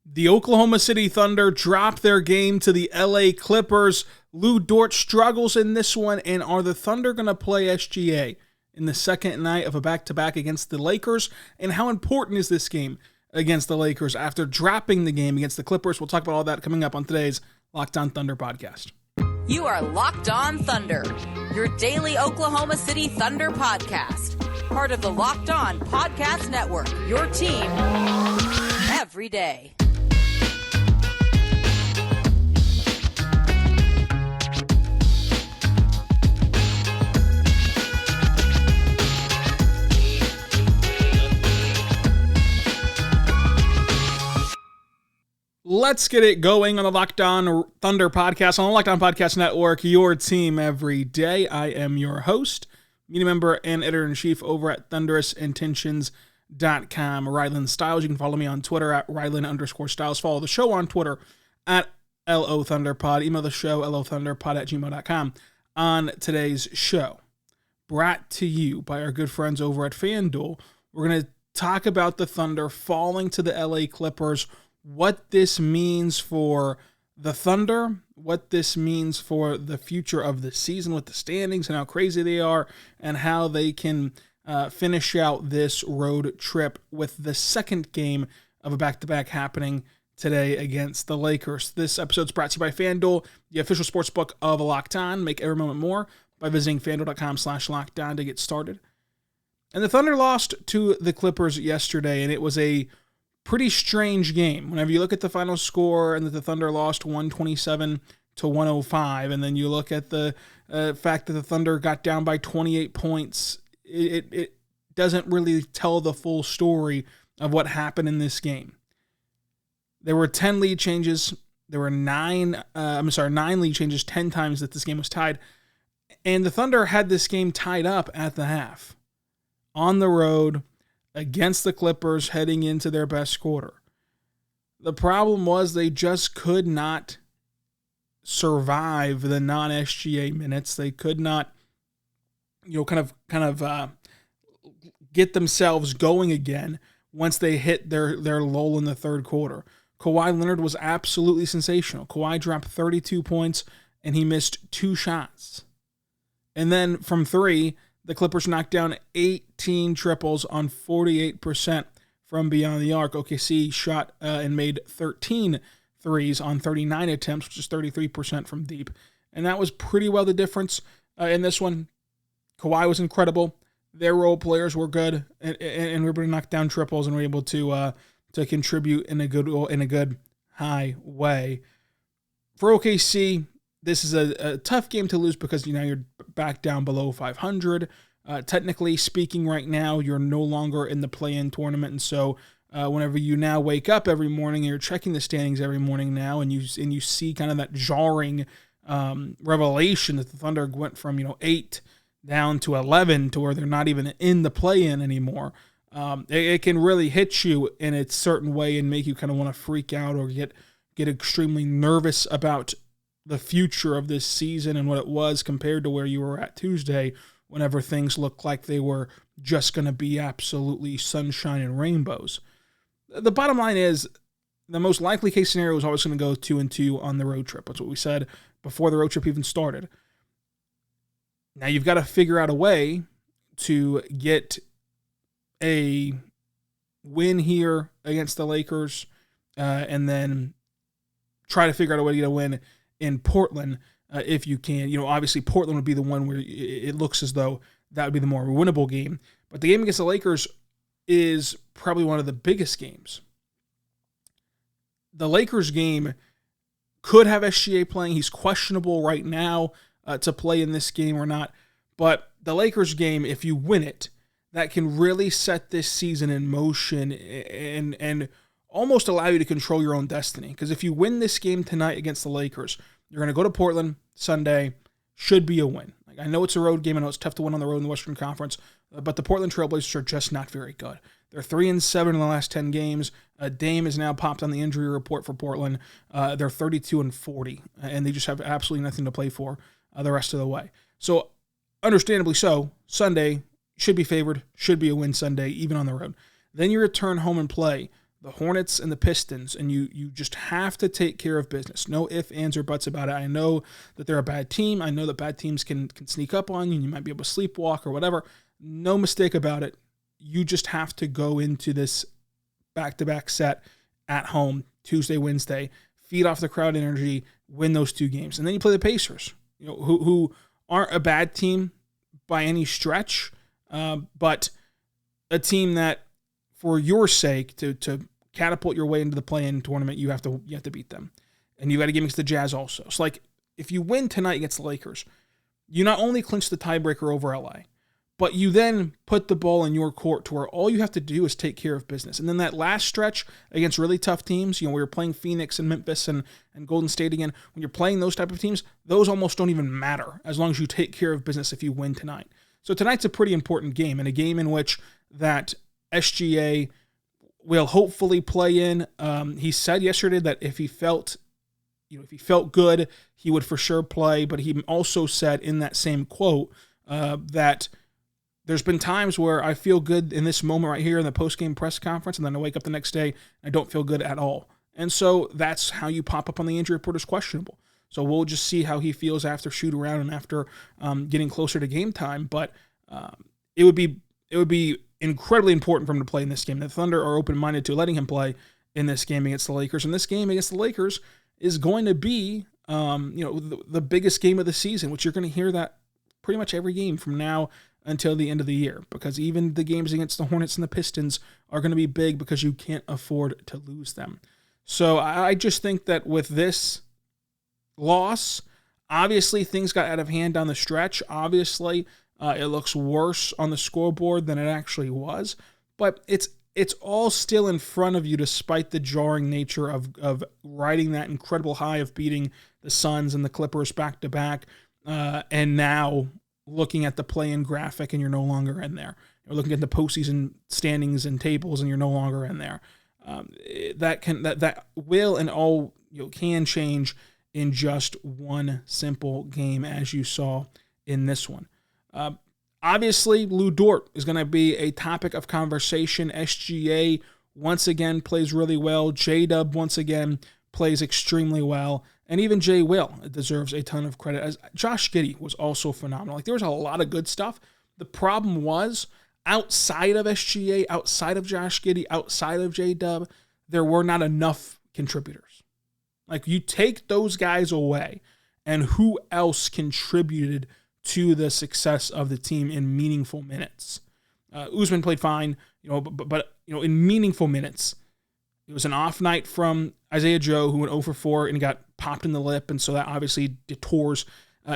The Oklahoma City Thunder drop their game to the LA Clippers. Lu Dort struggles in this one, and are the Thunder going to play SGA in the second night of a back-to-back against the Lakers? And how important is this game against the Lakers after dropping the game against the Clippers? We'll talk about all that coming up on today's Locked On Thunder podcast. You are Locked On Thunder, your daily Oklahoma City Thunder podcast. Part of the Locked On Podcast Network, your team every day. Let's get it going on the Locked On Thunder podcast on the Locked On Podcast Network, your team every day. I am your host, media member and editor-in-chief over at thunderousintentions.com, Rylan Stiles. You can follow me on Twitter at Rylan_Stiles. Follow the show on Twitter at LOThunderPod. Email the show, lothunderpod@gmail.com. On today's show, brought to you by our good friends over at FanDuel, we're going to talk about the Thunder falling to the LA Clippers, what this means for the Thunder, what this means for the future of the season with the standings and how crazy they are, and how they can finish out this road trip with the second game of a back-to-back happening today against the Lakers. This episode is brought to you by FanDuel, the official sportsbook of Locked On. Make every moment more by visiting FanDuel.com/LockedOn to get started. And the Thunder lost to the Clippers yesterday, and it was a pretty strange game. Whenever you look at the final score and that the Thunder lost 127-105, and then you look at the fact that the Thunder got down by 28 points, it doesn't really tell the full story of what happened in this game. There were 10 lead changes. There were 9 lead changes 10 times that this game was tied. And the Thunder had this game tied up at the half on the road against the Clippers heading into their best quarter. The problem was they just could not survive the non-SGA minutes. They could not, kind of get themselves going again once they hit their lull in the third quarter. Kawhi Leonard was absolutely sensational. Kawhi dropped 32 points and he missed 2 shots. And then from 3, the Clippers knocked down 18 triples on 48% from beyond the arc. OKC shot and made 13 threes on 39 attempts, which is 33% from deep. And that was pretty well the difference in this one. Kawhi was incredible. Their role players were good and were able to knock down triples and were able to contribute in a good high way. For OKC, this is a tough game to lose because you're back down below 500. Technically speaking, right now, you're no longer in the play-in tournament, and so whenever you now wake up every morning, and you're checking the standings every morning now, and you see kind of that jarring revelation that the Thunder went from 8 down to 11 to where they're not even in the play-in anymore. It can really hit you in a certain way and make you kind of want to freak out or get extremely nervous about the future of this season and what it was compared to where you were at Tuesday, whenever things looked like they were just going to be absolutely sunshine and rainbows. The bottom line is the most likely case scenario is always going to go 2-2 on the road trip. That's what we said before the road trip even started. Now you've got to figure out a way to get a win here against the Lakers and then try to figure out a way to get a win in Portland, if you can. Obviously Portland would be the one where it looks as though that would be the more winnable game. But the game against the Lakers is probably one of the biggest games. The Lakers game could have SGA playing. He's questionable right now to play in this game or not. But the Lakers game, if you win it, that can really set this season in motion and almost allow you to control your own destiny. Because if you win this game tonight against the Lakers, you're going to go to Portland Sunday, should be a win. I know it's a road game. I know it's tough to win on the road in the Western Conference, but the Portland Trail Blazers are just not very good. They're 3-7 in the last 10 games. Dame is now popped on the injury report for Portland. They're 32-40, and they just have absolutely nothing to play for the rest of the way. So, understandably so, Sunday should be favored, should be a win Sunday, even on the road. Then you return home and play the Hornets and the Pistons, and you just have to take care of business. No ifs, ands, or buts about it. I know that they're a bad team. I know that bad teams can sneak up on you, and you might be able to sleepwalk or whatever. No mistake about it. You just have to go into this back-to-back set at home, Tuesday, Wednesday, feed off the crowd energy, win those 2 games. And then you play the Pacers, who aren't a bad team by any stretch, but a team that, for your sake, to catapult your way into the play-in tournament, you have to beat them. And you got to game against the Jazz also. So, if you win tonight against the Lakers, you not only clinch the tiebreaker over LA, but you then put the ball in your court to where all you have to do is take care of business. And then that last stretch against really tough teams, where you're playing Phoenix and Memphis and Golden State again, when you're playing those type of teams, those almost don't even matter as long as you take care of business if you win tonight. So tonight's a pretty important game, and a game in which that SGA will hopefully play in. He said yesterday that if he felt good, he would for sure play. But he also said in that same quote that there's been times where I feel good in this moment right here in the post-game press conference, and then I wake up the next day and I don't feel good at all. And so that's how you pop up on the injury report as questionable. So we'll just see how he feels after shoot around and after getting closer to game time. But it would be incredibly important for him to play in this game. The Thunder are open-minded to letting him play in this game against the Lakers. And this game against the Lakers is going to be, the biggest game of the season, which you're going to hear that pretty much every game from now until the end of the year, because even the games against the Hornets and the Pistons are going to be big because you can't afford to lose them. So I just think that with this loss, obviously things got out of hand down the stretch. Obviously, it looks worse on the scoreboard than it actually was, but it's all still in front of you despite the jarring nature of riding that incredible high of beating the Suns and the Clippers back-to-back, and now looking at the play-in graphic and you're no longer in there. You're looking at the postseason standings and tables and you're no longer in there. That will and all can change in just one simple game, as you saw in this one. Obviously, Lu Dort is going to be a topic of conversation. SGA once again plays really well. J-Dub once again plays extremely well. And even Jay Will deserves a ton of credit. As Josh Giddey was also phenomenal. There was a lot of good stuff. The problem was, outside of SGA, outside of Josh Giddey, outside of J-Dub, there were not enough contributors. You take those guys away, and who else contributed to the success of the team in meaningful minutes? Usman played fine, but in meaningful minutes, it was an off night from Isaiah Joe, who went 0 for 4 and got popped in the lip, and so that obviously detours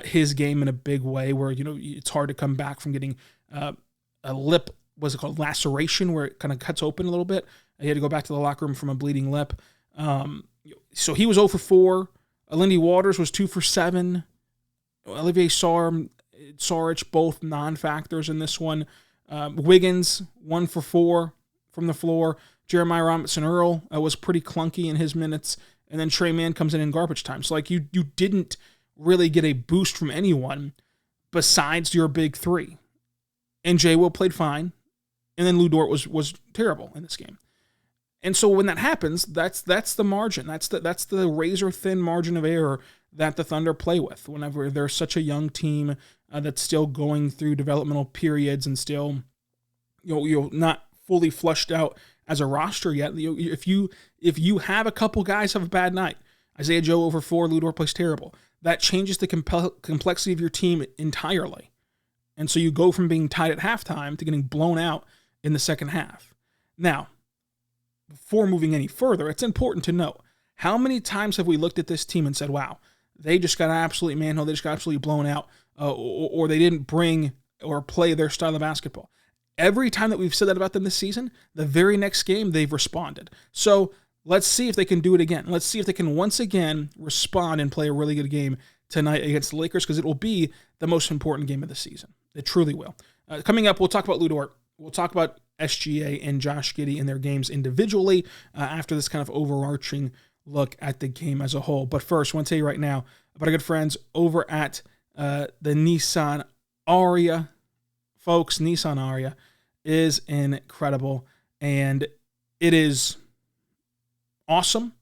his game in a big way, where it's hard to come back from getting a lip, what's it called, laceration, where it kind of cuts open a little bit. He had to go back to the locker room from a bleeding lip. So he was 0 for 4. Lindy Waters was 2 for 7. Olivier Saric, both non-factors in this one. Wiggins, 1 for 4 from the floor. Jeremiah Robinson-Earl was pretty clunky in his minutes. And then Trey Mann comes in garbage time. So you didn't really get a boost from anyone besides your big three. And Jay Will played fine. And then Lu Dort was terrible in this game. And so when that happens, that's the margin. That's the razor-thin margin of error that the Thunder play with whenever they're such a young team that's still going through developmental periods and still not fully flushed out as a roster yet. If you have a couple guys have a bad night, Isaiah Joe over 4, Lu Dort plays terrible, that changes the complexity of your team entirely. And so you go from being tied at halftime to getting blown out in the second half. Now, before moving any further, it's important to note, how many times have we looked at this team and said, wow, they just got absolutely manhandled, they just got absolutely blown out, or they didn't bring or play their style of basketball. Every time that we've said that about them this season, the very next game, they've responded. So let's see if they can do it again. Let's see if they can once again respond and play a really good game tonight against the Lakers, because it will be the most important game of the season. It truly will. Coming up, we'll talk about Lu Dort. We'll talk about SGA and Josh Giddey in their games individually after this kind of overarching look at the game as a whole. But first, I want to tell you right now about our good friends over at the Nissan Aria. Folks, Nissan Aria is incredible, and it is awesome.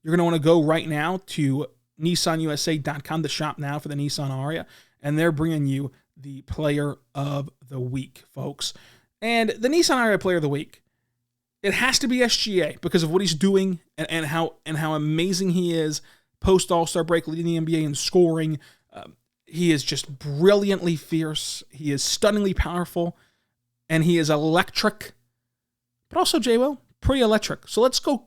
You're going to want to go right now to NissanUSA.com to shop now for the Nissan Aria, and they're bringing you the Player of the Week, folks. And the Nissan Aria Player of the Week, it has to be SGA because of what he's doing and how amazing he is post All-Star break, leading the NBA in scoring. He is just brilliantly fierce. He is stunningly powerful, and he is electric. But also, J-Will, pretty electric. So let's go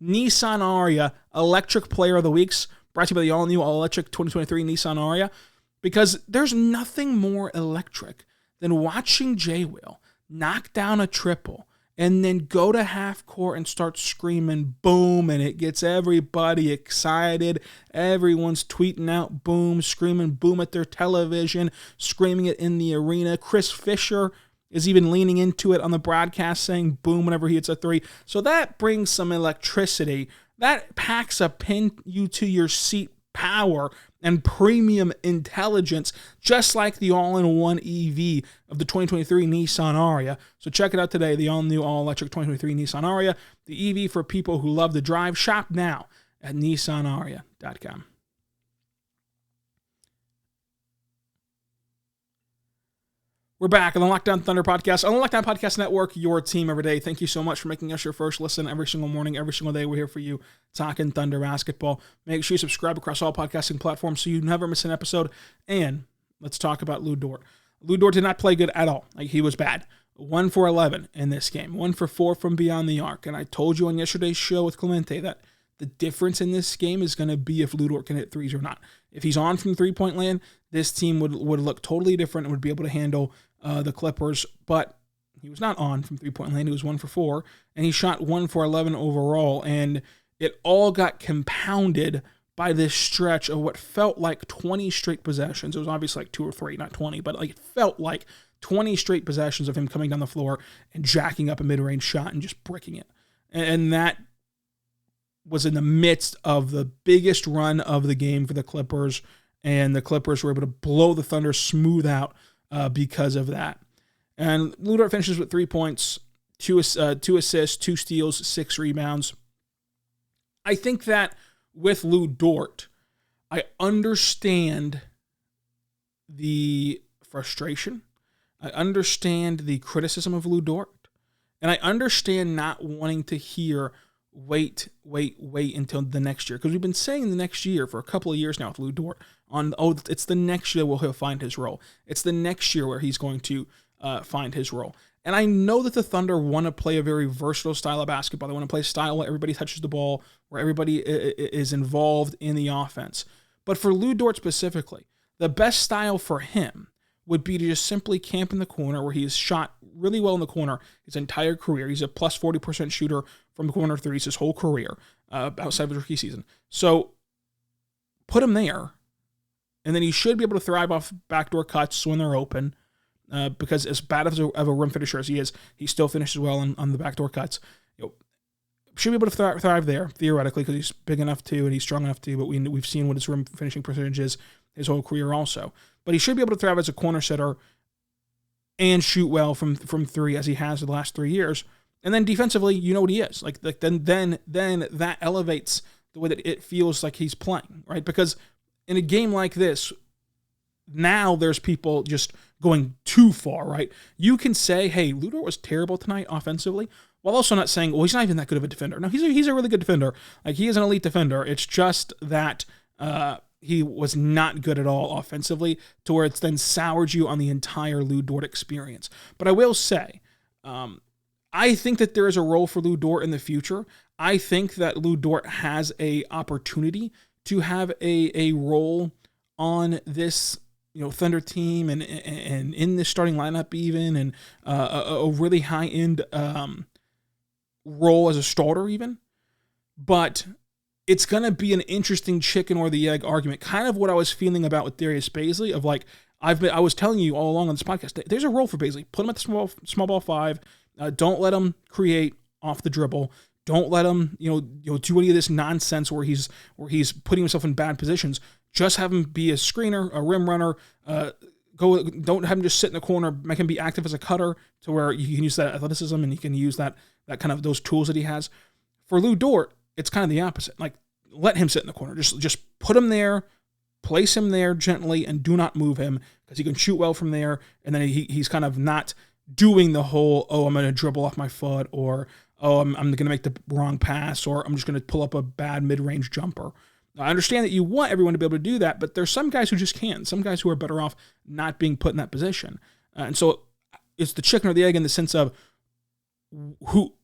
Nissan Aria Electric Player of the Weeks, brought to you by the all-new, all-electric 2023 Nissan Aria, because there's nothing more electric than watching J-Will knock down a triple and then go to half court and start screaming boom, and it gets everybody excited. Everyone's tweeting out boom, screaming boom at their television, screaming it in the arena. Chris Fisher is even leaning into it on the broadcast, saying boom whenever he hits a three. So that brings some electricity. That packs a pin you to your seat power and premium intelligence, just like the all-in-one EV of the 2023 Nissan Aria. So check it out today, the all-new, all-electric 2023 Nissan Aria, the EV for people who love to drive. Shop now at NissanAria.com. We're back on the Locked On Thunder podcast, on the Locked On Podcast Network, your team every day. Thank you so much for making us your first listen every single morning, every single day. We're here for you, talking Thunder basketball. Make sure you subscribe across all podcasting platforms so you never miss an episode. And let's talk about Lu Dort. Lu Dort did not play good at all. He was bad. 1 for 11 in this game. 1 for 4 from beyond the arc. And I told you on yesterday's show with Clemente that the difference in this game is going to be if Lu Dort can hit threes or not. If he's on from three-point land, this team would look totally different and would be able to handle the Clippers, but he was not on from three-point land. He was 1 for 4, and he shot 1 for 11 overall, and it all got compounded by this stretch of what felt like 20 straight possessions. It was obviously like 2 or 3, not 20, but it felt like 20 straight possessions of him coming down the floor and jacking up a mid-range shot and just bricking it. And that was in the midst of the biggest run of the game for the Clippers, and the Clippers were able to blow the Thunder smooth out because of that. And Lu Dort finishes with 3 points, 2 assists, 2 steals, 6 rebounds. I think that with Lu Dort, I understand the frustration. I understand the criticism of Lu Dort. And I understand not wanting to hear wait until the next year. Because we've been saying the next year for a couple of years now with Lu Dort. It's the next year where he'll find his role. It's the next year where he's going to find his role. And I know that the Thunder want to play a very versatile style of basketball. They want to play a style where everybody touches the ball, where everybody is involved in the offense. But for Lu Dort specifically, the best style for him would be to just simply camp in the corner, where he's shot really well in the corner his entire career. He's a plus 40% shooter from the corner threes his whole career, outside of his rookie season. So put him there, and then he should be able to thrive off backdoor cuts when they're open, because as bad of a rim finisher as he is, he still finishes well on the backdoor cuts. Should be able to thrive there, theoretically, because he's big enough to and he's strong enough to, but we've seen what his rim finishing percentage is his whole career also. But he should be able to thrive as a corner setter and shoot well from three, as he has the last 3 years. And then defensively, you know what he is. Then that elevates the way that it feels like he's playing, right? Because in a game like this, now there's people just going too far, right? You can say, hey, Lu Dort was terrible tonight offensively, while also not saying, well, he's not even that good of a defender. No, he's a really good defender. He is an elite defender. It's just that he was not good at all offensively, to where it's then soured you on the entire Lu Dort experience. But I will say, I think that there is a role for Lu Dort in the future. I think that Lu Dort has a opportunity to have a role on this Thunder team and in this starting lineup even, and a really high-end role as a starter even. But it's going to be an interesting chicken or the egg argument, kind of what I was feeling about with Darius Bazley, of I was telling you all along on this podcast, there's a role for Bazley. Put him at the small ball 5. Don't let him create off the dribble. Don't let him do any of this nonsense where he's putting himself in bad positions. Just have him be a screener, a rim runner. Don't have him just sit in the corner. Make him be active as a cutter, to where you can use that athleticism and you can use that kind of those tools that he has. For Lu Dort, it's kind of the opposite. Like, let him sit in the corner. Just put him there, place him there gently, and do not move him because he can shoot well from there. And then he's kind of not doing the whole, oh, I'm going to dribble off my foot, or, oh, I'm going to make the wrong pass, or I'm just going to pull up a bad mid-range jumper. I understand that you want everyone to be able to do that, but there's some guys who just can't. Some guys who are better off not being put in that position. And so it's the chicken or the egg in the sense of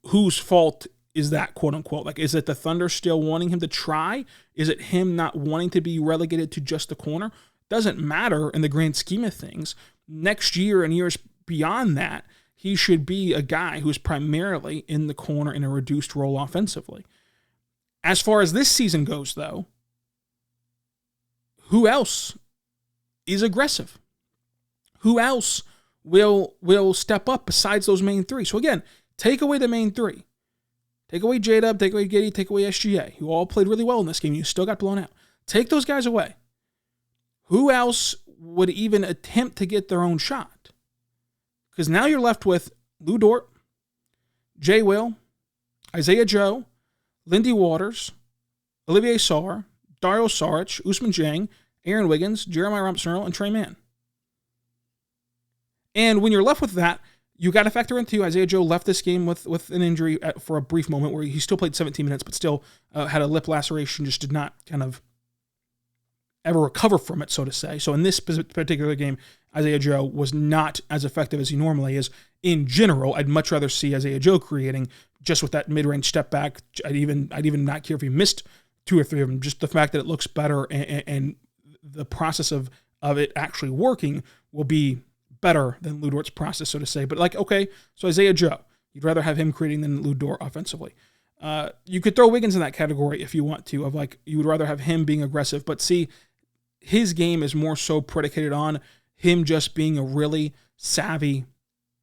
whose fault is that, quote unquote? Like, is it the Thunder still wanting him to try? Is it him not wanting to be relegated to just the corner? Doesn't matter in the grand scheme of things. Next year and years beyond that, he should be a guy who's primarily in the corner in a reduced role offensively. As far as this season goes, though, who else is aggressive? Who else will step up besides those main three? So again, take away the main three. Take away J-Dub, take away Giddey, take away SGA, who all played really well in this game. You still got blown out. Take those guys away. Who else would even attempt to get their own shot? Because now you're left with Lu Dort, Jay Will, Isaiah Joe, Lindy Waters, Olivier Sarr, Dario Saric, Usman Jang, Aaron Wiggins, Jeremiah Robinson-Earl, and Trey Mann. And when you're left with that, you got to factor into Isaiah Joe left this game with an injury for a brief moment where he still played 17 minutes, but still had a lip laceration, just did not kind of ever recover from it, so to say. So in this particular game, Isaiah Joe was not as effective as he normally is. In general, I'd much rather see Isaiah Joe creating just with that mid-range step back. I'd even not care if he missed 2 or 3 of them. Just the fact that it looks better and the process of it actually working will be better than Lu Dort's process, so to say. But okay, so Isaiah Joe, you'd rather have him creating than Lu Dort offensively. You could throw Wiggins in that category if you want to, of you would rather have him being aggressive. But see, his game is more so predicated on him just being a really savvy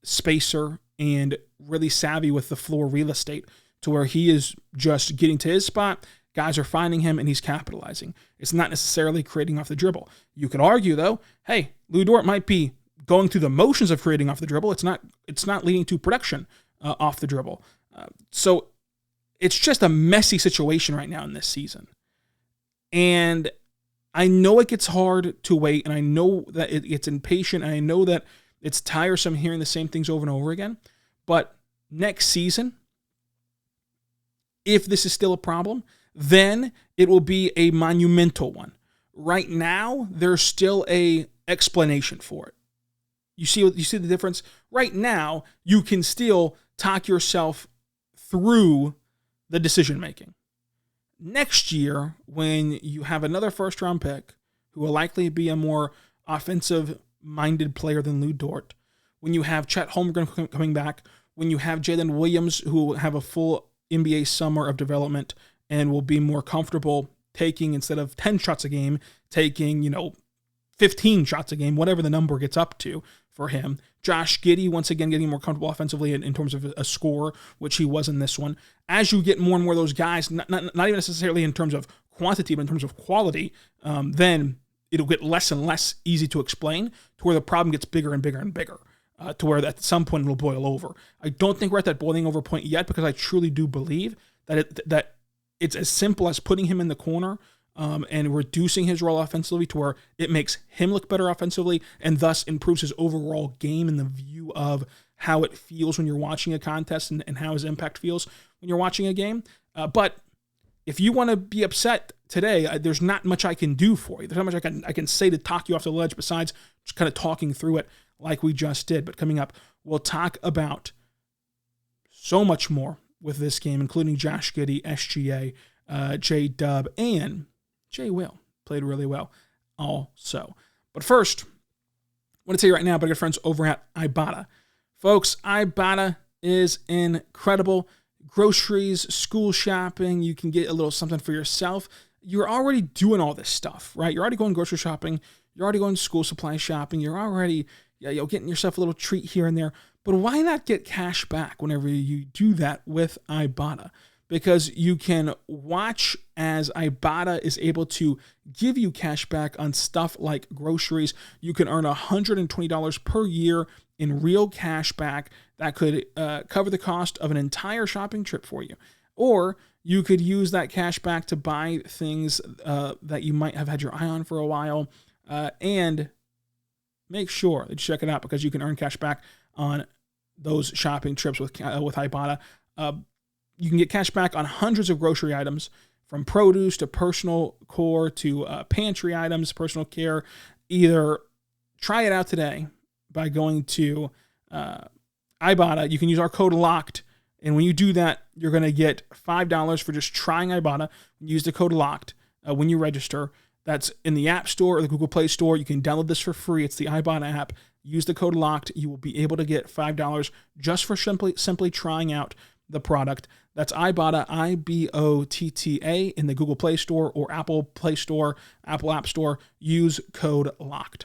spacer and really savvy with the floor real estate to where he is just getting to his spot, guys are finding him, and he's capitalizing. It's not necessarily creating off the dribble. You could argue, though, hey, Lu Dort might be going through the motions of creating off the dribble. It's not leading to production off the dribble. So it's just a messy situation right now in this season. And I know it gets hard to wait, and I know that it's impatient, and I know that it's tiresome hearing the same things over and over again. But next season, if this is still a problem, then it will be a monumental one. Right now, there's still a explanation for it. You see the difference? Right now, you can still talk yourself through the decision-making. Next year, when you have another first-round pick who will likely be a more offensive-minded player than Lu Dort, when you have Chet Holmgren coming back, when you have Jalen Williams, who will have a full NBA summer of development and will be more comfortable taking, instead of 10 shots a game, taking, 15 shots a game, whatever the number gets up to for him. Josh Giddey, once again, getting more comfortable offensively in terms of a score, which he was in this one. As you get more and more of those guys, not even necessarily in terms of quantity, but in terms of quality, then it'll get less and less easy to explain to where the problem gets bigger and bigger and bigger, to where at some point it'll boil over. I don't think we're at that boiling over point yet, because I truly do believe that it's as simple as putting him in the corner and reducing his role offensively to where it makes him look better offensively and thus improves his overall game in the view of how it feels when you're watching a contest and how his impact feels when you're watching a game. But if you want to be upset today, there's not much I can do for you. There's not much I can say to talk you off the ledge besides just kind of talking through it like we just did. But coming up, we'll talk about so much more with this game, including Josh Giddey, SGA, J-Dub, and Jay Will played really well also. But first, I want to tell you right now about our good friends over at Ibotta. Folks, Ibotta is incredible. Groceries, school shopping, you can get a little something for yourself. You're already doing all this stuff, right? You're already going grocery shopping. You're already going school supply shopping. You're already getting yourself a little treat here and there. But why not get cash back whenever you do that with Ibotta? Because you can watch as Ibotta is able to give you cash back on stuff like groceries. You can earn $120 per year in real cash back that could cover the cost of an entire shopping trip for you. Or You could use that cash back to buy things that you might have had your eye on for a while, and make sure that you check it out because you can earn cash back on those shopping trips with Ibotta. You can get cash back on hundreds of grocery items, from produce to personal core to pantry items, personal care. Either try it out today by going to Ibotta. You can use our code LOCKED. And when you do that, you're going to get $5 for just trying Ibotta. Use the code LOCKED when you register. That's in the App Store or the Google Play Store. You can download this for free. It's the Ibotta app. Use the code LOCKED. You will be able to get $5 just for simply trying out the product. That's Ibotta, Ibotta, in the Google Play Store or Apple Play Store, Apple App Store. Use code LOCKED.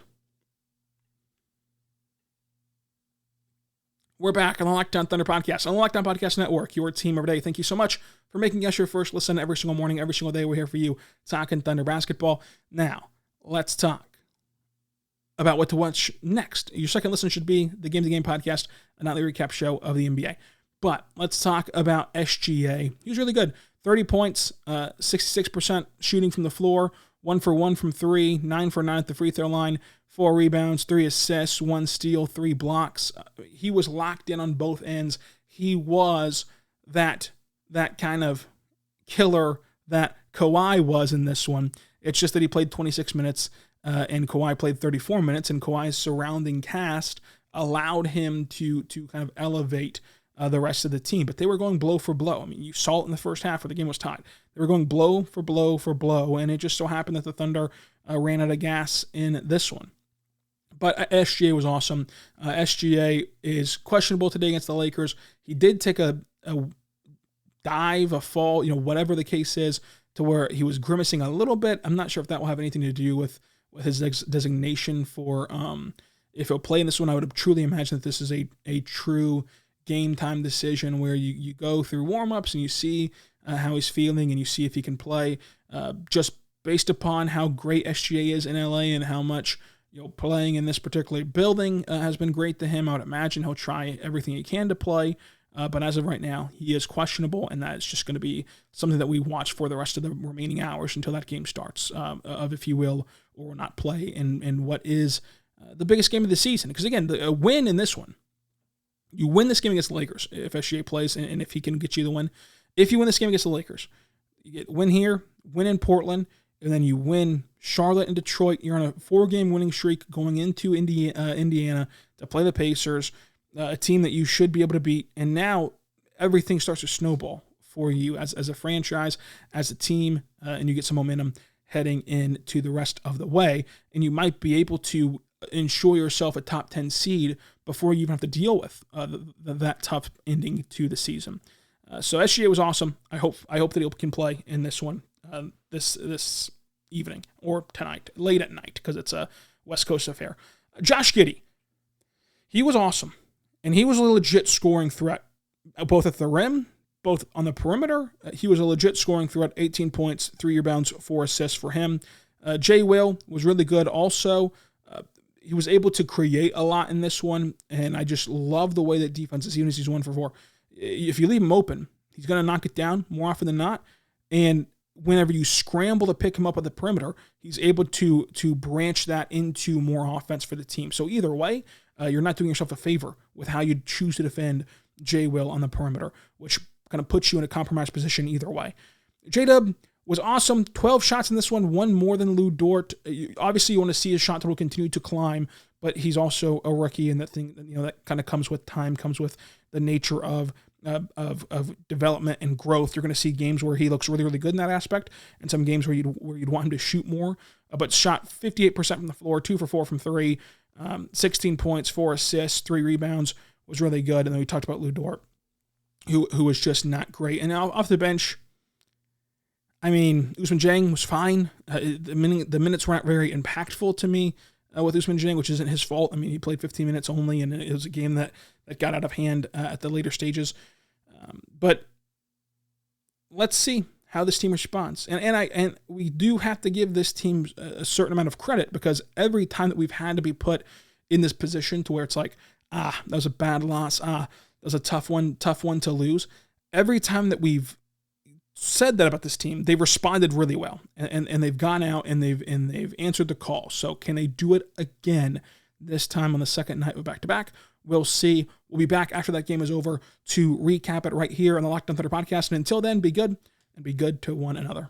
We're back on the Locked On Thunder podcast, on the Locked On Podcast Network, your team every day. Thank you so much for making us your first listen every single morning, every single day. We're here for you, talking Thunder basketball. Now, let's talk about what to watch next. Your second listen should be the Game to Game podcast, a nightly recap show of the NBA. But let's talk about SGA. He was really good. 30 points, 66% shooting from the floor, 1 for 1 from 3, 9 for 9 at the free throw line, 4 rebounds, 3 assists, 1 steal, 3 blocks. He was locked in on both ends. He was that kind of killer that Kawhi was in this one. It's just that he played 26 minutes and Kawhi played 34 minutes, and Kawhi's surrounding cast allowed him to kind of elevate the rest of the team. But they were going blow for blow. I mean, you saw it in the first half where the game was tied. They were going blow for blow for blow, and it just so happened that the Thunder ran out of gas in this one. But SGA was awesome. SGA is questionable today against the Lakers. He did take a dive, a fall, whatever the case is, to where he was grimacing a little bit. I'm not sure if that will have anything to do with his designation for if he'll play in this one. I would truly imagine that this is a true game time decision where you go through warm-ups and you see how he's feeling and you see if he can play. Just based upon how great SGA is in LA and how much playing in this particular building has been great to him, I would imagine he'll try everything he can to play. But as of right now, he is questionable, and that is just going to be something that we watch for the rest of the remaining hours until that game starts, of if he will or will not play in what is the biggest game of the season. Because again, a win in this one, you win this game against the Lakers if SGA plays and if he can get you the win. If you win this game against the Lakers, you get win here, win in Portland, and then you win Charlotte and Detroit. You're on a 4-game winning streak going into Indiana to play the Pacers, a team that you should be able to beat. And now everything starts to snowball for you as a franchise, as a team, and you get some momentum heading into the rest of the way. And you might be able to ensure yourself a top 10 seed before you even have to deal with that tough ending to the season. So SGA was awesome. I hope that he can play in this one this evening or tonight, late at night, because it's a West Coast affair. Josh Giddey, he was awesome, and he was a legit scoring threat, both at the rim, both on the perimeter. He was a legit scoring threat, 18 points, 3 rebounds, 4 assists for him. Jay Will was really good also. He was able to create a lot in this one, and I just love the way that defenses, even as he's 1 for 4, if you leave him open, he's going to knock it down more often than not. And whenever you scramble to pick him up at the perimeter, he's able to branch that into more offense for the team. So either way, you're not doing yourself a favor with how you choose to defend Jay Will on the perimeter, which kind of puts you in a compromised position either way. J-Dub was awesome. 12 shots in this one more than Lu Dort. Obviously, you want to see his shot total continue to climb, but he's also a rookie, and that thing, that kind of comes with time, comes with the nature of development and growth. You're going to see games where he looks really, really good in that aspect, and some games where you'd want him to shoot more. But shot 58% from the floor, 2 for 4 from 3, 16 points, 4 assists, 3 rebounds, was really good. And then we talked about Lu Dort, who was just not great. And off the bench, I mean, Ousmane Dieng was fine. The minutes weren't very impactful to me with Ousmane Dieng, which isn't his fault. I mean, he played 15 minutes only, and it was a game that got out of hand at the later stages. But let's see how this team responds. And we do have to give this team a certain amount of credit, because every time that we've had to be put in this position to where it's like, that was a bad loss. That was a tough one to lose. Every time that we've said that about this team. They responded really well, and they've gone out and they've answered the call. So can they do it again this time on the second night of back-to-back? We'll see. We'll be back after that game is over to recap it right here on the Locked On Thunder podcast. And until then, be good and be good to one another.